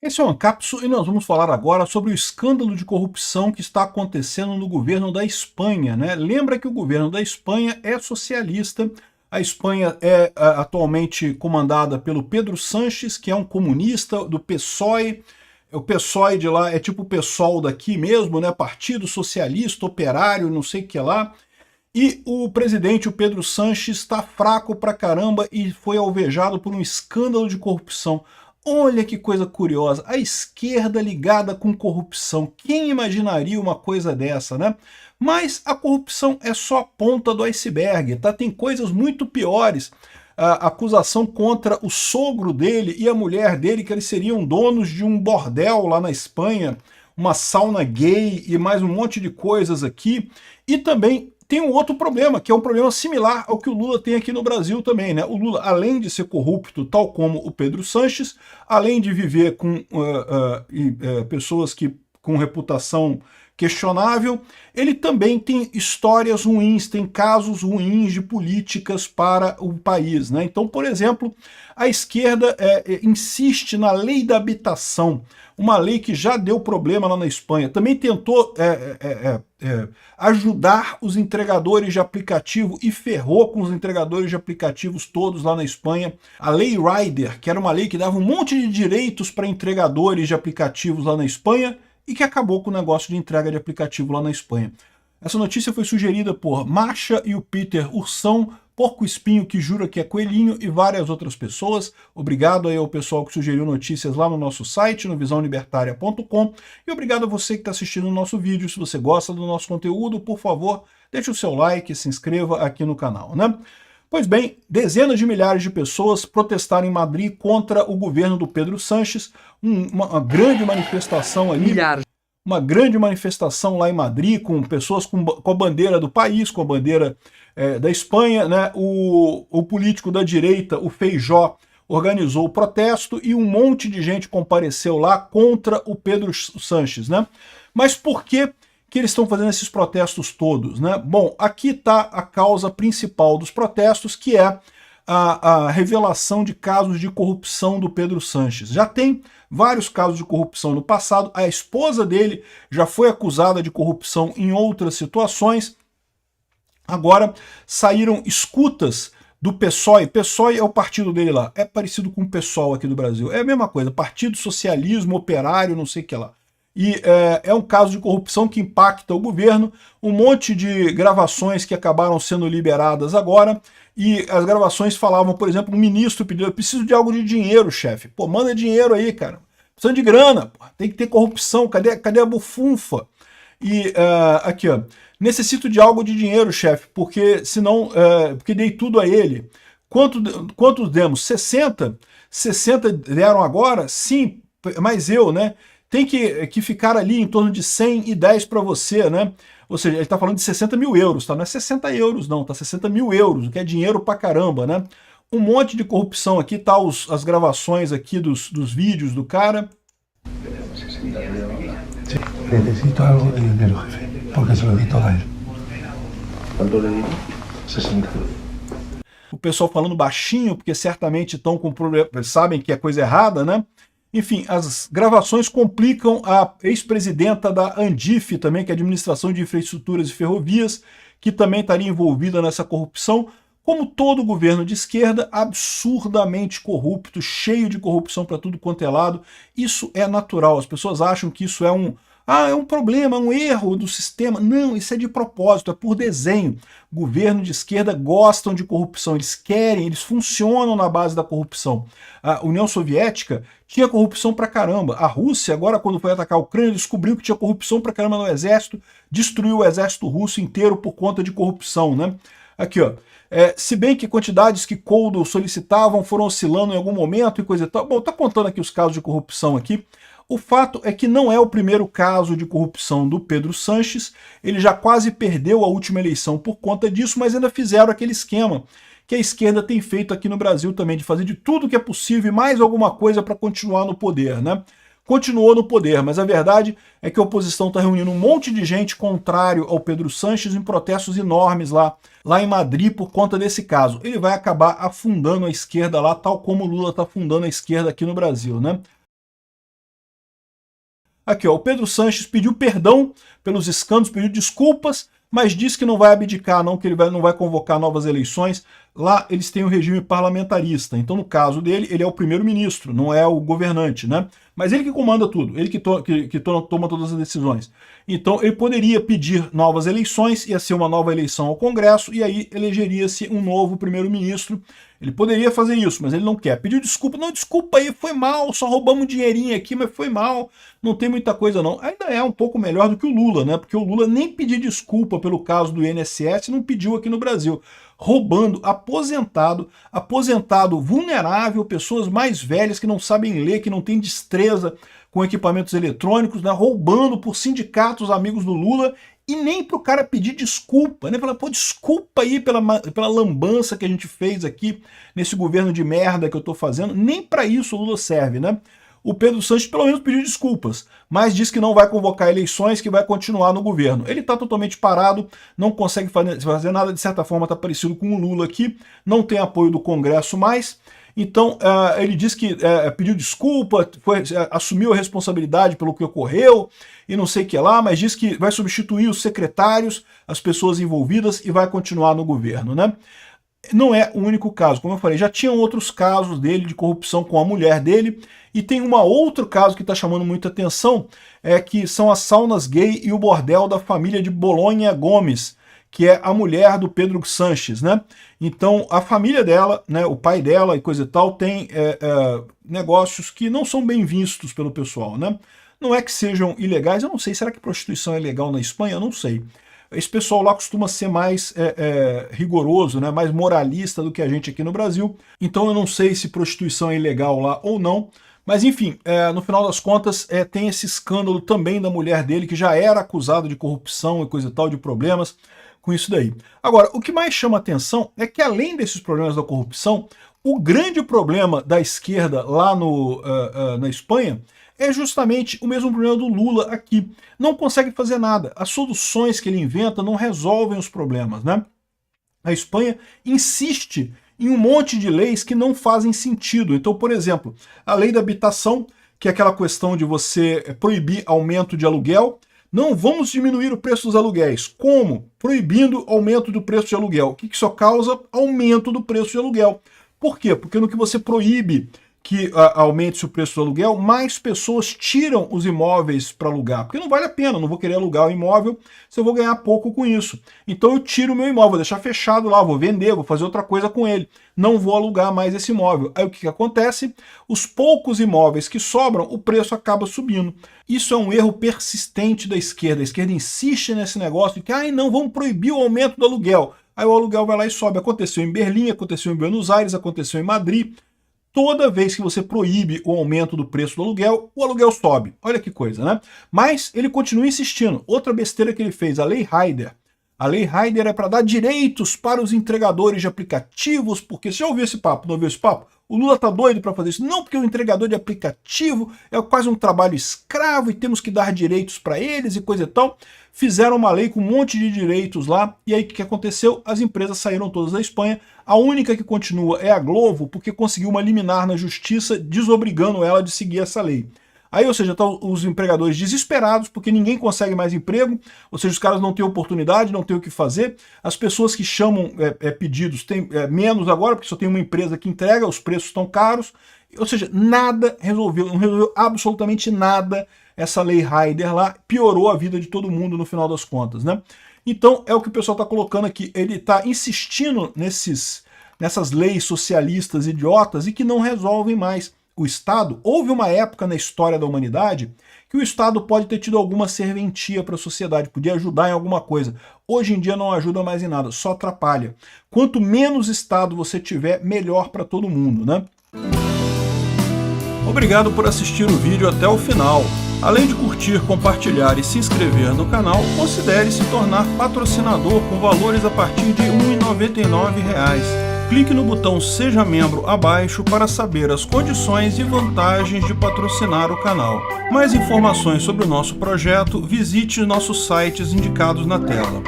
Esse é o Ancapsu e nós vamos falar agora sobre o escândalo de corrupção que está acontecendo no governo da Espanha, né? Lembra que o governo da Espanha é socialista, a Espanha é atualmente comandada pelo Pedro Sánchez, que é um comunista do PSOE. O PSOE de lá é tipo o PSOL daqui mesmo, né? Partido Socialista, Operário, não sei o que lá. E o presidente, o Pedro Sánchez, está fraco pra caramba e foi alvejado por um escândalo de corrupção. Olha que coisa curiosa, a esquerda ligada com corrupção. Quem imaginaria uma coisa dessa, né? Mas a corrupção é só a ponta do iceberg, tá? Tem coisas muito piores. A acusação contra o sogro dele e a mulher dele, que eles seriam donos de um bordel lá na Espanha, uma sauna gay e mais um monte de coisas aqui. E também tem um outro problema, que é um problema similar ao que o Lula tem aqui no Brasil também, né? O Lula, além de ser corrupto, tal como o Pedro Sánchez, além de viver com pessoas com reputação questionável, ele também tem histórias ruins, tem casos ruins de políticas para o país, né? Então, por exemplo, a esquerda insiste na lei da habitação, uma lei que já deu problema lá na Espanha. Também tentou ajudar os entregadores de aplicativo e ferrou com os entregadores de aplicativos todos lá na Espanha. A Lei Rider, que era uma lei que dava um monte de direitos para entregadores de aplicativos lá na Espanha, e que acabou com o negócio de entrega de aplicativo lá na Espanha. Essa notícia foi sugerida por Masha e o Peter Ursão, Porco Espinho que jura que é coelhinho e várias outras pessoas. Obrigado aí ao pessoal que sugeriu notícias lá no nosso site, no visãolibertaria.com, e obrigado a você que está assistindo o nosso vídeo. Se você gosta do nosso conteúdo, por favor, deixe o seu like e se inscreva aqui no canal, né? Pois bem, dezenas de milhares de pessoas protestaram em Madrid contra o governo do Pedro Sánchez, uma grande manifestação ali, uma grande manifestação lá em Madrid, com pessoas com a bandeira do país, com a bandeira da Espanha, né? O político da direita, o Feijó, organizou o protesto e um monte de gente compareceu lá contra o Pedro Sánchez, né? Mas por que eles estão fazendo esses protestos todos, né? Bom, aqui está a causa principal dos protestos, que é a revelação de casos de corrupção do Pedro Sánchez. Já tem vários casos de corrupção no passado, a esposa dele já foi acusada de corrupção em outras situações. Agora saíram escutas do PSOE. PSOE é o partido dele lá, é parecido com o PSOL aqui do Brasil, é a mesma coisa, Partido Socialismo Operário, não sei o que lá. E é um caso de corrupção que impacta o governo, um monte de gravações que acabaram sendo liberadas agora, e as gravações falavam, por exemplo, um ministro pedindo: eu preciso de algo de dinheiro, chefe. Pô, manda dinheiro aí, cara. Precisando de grana, pô. Tem que ter corrupção, cadê a bufunfa? E aqui, ó, necessito de algo de dinheiro, chefe, porque senão, porque dei tudo a ele. Quantos demos? 60? 60 deram agora? Sim, mas eu, né? Tem que ficar ali em torno de 100 e 10 para você, né? Ou seja, ele está falando de 60 mil euros, tá? Não é 60 euros não, tá 60 mil euros, que é dinheiro pra caramba, né? Um monte de corrupção aqui, tá as gravações aqui dos vídeos do cara. Necesito algo de dinero, jefe, porque se lo di todo a él. ¿Cuánto le digo? 60. O pessoal falando baixinho, porque certamente estão com problema, sabem que é coisa errada, né? Enfim, as gravações complicam a ex-presidenta da ANDIF também, que é a Administração de Infraestruturas e Ferrovias, que também estaria envolvida nessa corrupção. Como todo governo de esquerda, absurdamente corrupto, cheio de corrupção para tudo quanto é lado. Isso é natural, as pessoas acham que isso é um problema, um erro do sistema. Não, isso é de propósito, é por desenho. Governo de esquerda gostam de corrupção, eles funcionam na base da corrupção. A União Soviética tinha corrupção pra caramba. A Rússia, agora quando foi atacar a Ucrânia, descobriu que tinha corrupção pra caramba no exército, destruiu o exército russo inteiro por conta de corrupção, né? Aqui, ó. Se bem que quantidades que Koldo solicitavam foram oscilando em algum momento e coisa e tal. Bom, tá contando aqui os casos de corrupção aqui. O fato é que não é o primeiro caso de corrupção do Pedro Sánchez, ele já quase perdeu a última eleição por conta disso, mas ainda fizeram aquele esquema que a esquerda tem feito aqui no Brasil também, de fazer de tudo que é possível e mais alguma coisa para continuar no poder, né? Continuou no poder, mas a verdade é que a oposição está reunindo um monte de gente contrário ao Pedro Sánchez em protestos enormes lá em Madrid por conta desse caso. Ele vai acabar afundando a esquerda lá, tal como o Lula está afundando a esquerda aqui no Brasil, né? Aqui, ó, o Pedro Sánchez pediu perdão pelos escândalos, pediu desculpas, mas disse que não vai abdicar, não, que ele não vai convocar novas eleições. Lá eles têm um regime parlamentarista, então no caso dele, ele é o primeiro-ministro, não é o governante, né? Mas ele que comanda tudo, ele que toma todas as decisões. Então ele poderia pedir novas eleições, ia ser uma nova eleição ao Congresso, e aí elegeria-se um novo primeiro-ministro. Ele poderia fazer isso, mas ele não quer. Pediu desculpa, não, desculpa aí, foi mal, só roubamos um dinheirinho aqui, mas foi mal, não tem muita coisa não. Ainda é um pouco melhor do que o Lula, né? Porque o Lula nem pediu desculpa pelo caso do INSS, não pediu aqui no Brasil. Roubando aposentado vulnerável, pessoas mais velhas que não sabem ler, que não têm destreza com equipamentos eletrônicos, né? Roubando por sindicatos amigos do Lula, e nem para o cara pedir desculpa, né? Falar, pô, desculpa aí pela lambança que a gente fez aqui nesse governo de merda que eu tô fazendo, nem para isso o Lula serve, né? O Pedro Sánchez pelo menos pediu desculpas, mas diz que não vai convocar eleições, que vai continuar no governo. Ele está totalmente parado, não consegue fazer nada, de certa forma está parecido com o Lula aqui, não tem apoio do Congresso mais. Então ele diz que pediu desculpa, assumiu a responsabilidade pelo que ocorreu e não sei o que lá, mas diz que vai substituir os secretários, as pessoas envolvidas e vai continuar no governo, né? Não é o único caso, como eu falei, já tinham outros casos dele de corrupção com a mulher dele, e tem um outro caso que está chamando muita atenção, que são as saunas gay e o bordel da família de Bolonha Gomes, que é a mulher do Pedro Sánchez, né? Então, a família dela, né, o pai dela e coisa e tal, tem negócios que não são bem vistos pelo pessoal, né? Não é que sejam ilegais, eu não sei, será que prostituição é legal na Espanha? Eu não sei. Esse pessoal lá costuma ser mais rigoroso, né, mais moralista do que a gente aqui no Brasil. Então eu não sei se prostituição é ilegal lá ou não. Mas enfim, no final das contas tem esse escândalo também da mulher dele, que já era acusada de corrupção e coisa e tal, de problemas com isso daí. Agora, o que mais chama atenção é que além desses problemas da corrupção, o grande problema da esquerda lá na Espanha é justamente o mesmo problema do Lula aqui. Não consegue fazer nada. As soluções que ele inventa não resolvem os problemas, né? A Espanha insiste em um monte de leis que não fazem sentido. Então, por exemplo, a lei da habitação, que é aquela questão de você proibir aumento de aluguel. Não vamos diminuir o preço dos aluguéis. Como? Proibindo aumento do preço de aluguel. O que isso causa? Aumento do preço de aluguel. Por quê? Porque no que você proíbe que aumente o preço do aluguel, mais pessoas tiram os imóveis para alugar, porque não vale a pena, não vou querer alugar o imóvel se eu vou ganhar pouco com isso. Então eu tiro o meu imóvel, vou deixar fechado lá, vou vender, vou fazer outra coisa com ele, não vou alugar mais esse imóvel. Aí o que acontece? Os poucos imóveis que sobram, o preço acaba subindo. Isso é um erro persistente da esquerda. A esquerda insiste nesse negócio de que não, vamos proibir o aumento do aluguel. Aí o aluguel vai lá e sobe. Aconteceu em Berlim, aconteceu em Buenos Aires, aconteceu em Madrid. Toda vez que você proíbe o aumento do preço do aluguel, o aluguel sobe. Olha que coisa, né? Mas ele continua insistindo. Outra besteira que ele fez, a Lei Rider. A Lei Rider é para dar direitos para os entregadores de aplicativos, porque você já ouviu esse papo, não ouviu esse papo? O Lula tá doido para fazer isso. Não, porque o entregador de aplicativo é quase um trabalho escravo e temos que dar direitos para eles e coisa e tal. Fizeram uma lei com um monte de direitos lá, e aí o que aconteceu? As empresas saíram todas da Espanha. A única que continua é a Glovo, porque conseguiu uma liminar na justiça desobrigando ela de seguir essa lei. Aí, ou seja, estão os empregadores desesperados porque ninguém consegue mais emprego, ou seja, os caras não têm oportunidade, não têm o que fazer. As pessoas que chamam pedidos têm menos agora, porque só tem uma empresa que entrega, os preços estão caros. Ou seja, nada resolveu, não resolveu absolutamente nada essa Lei Rider lá, piorou a vida de todo mundo no final das contas, né? Então, é o que o pessoal está colocando aqui. Ele está insistindo nessas leis socialistas idiotas e que não resolvem mais. O Estado, houve uma época na história da humanidade que o Estado pode ter tido alguma serventia para a sociedade, podia ajudar em alguma coisa. Hoje em dia não ajuda mais em nada, só atrapalha. Quanto menos Estado você tiver, melhor para todo mundo, né? Obrigado por assistir o vídeo até o final. Além de curtir, compartilhar e se inscrever no canal, considere se tornar patrocinador com valores a partir de R$ 1,99. Clique no botão Seja Membro abaixo para saber as condições e vantagens de patrocinar o canal. Mais informações sobre o nosso projeto, visite nossos sites indicados na tela.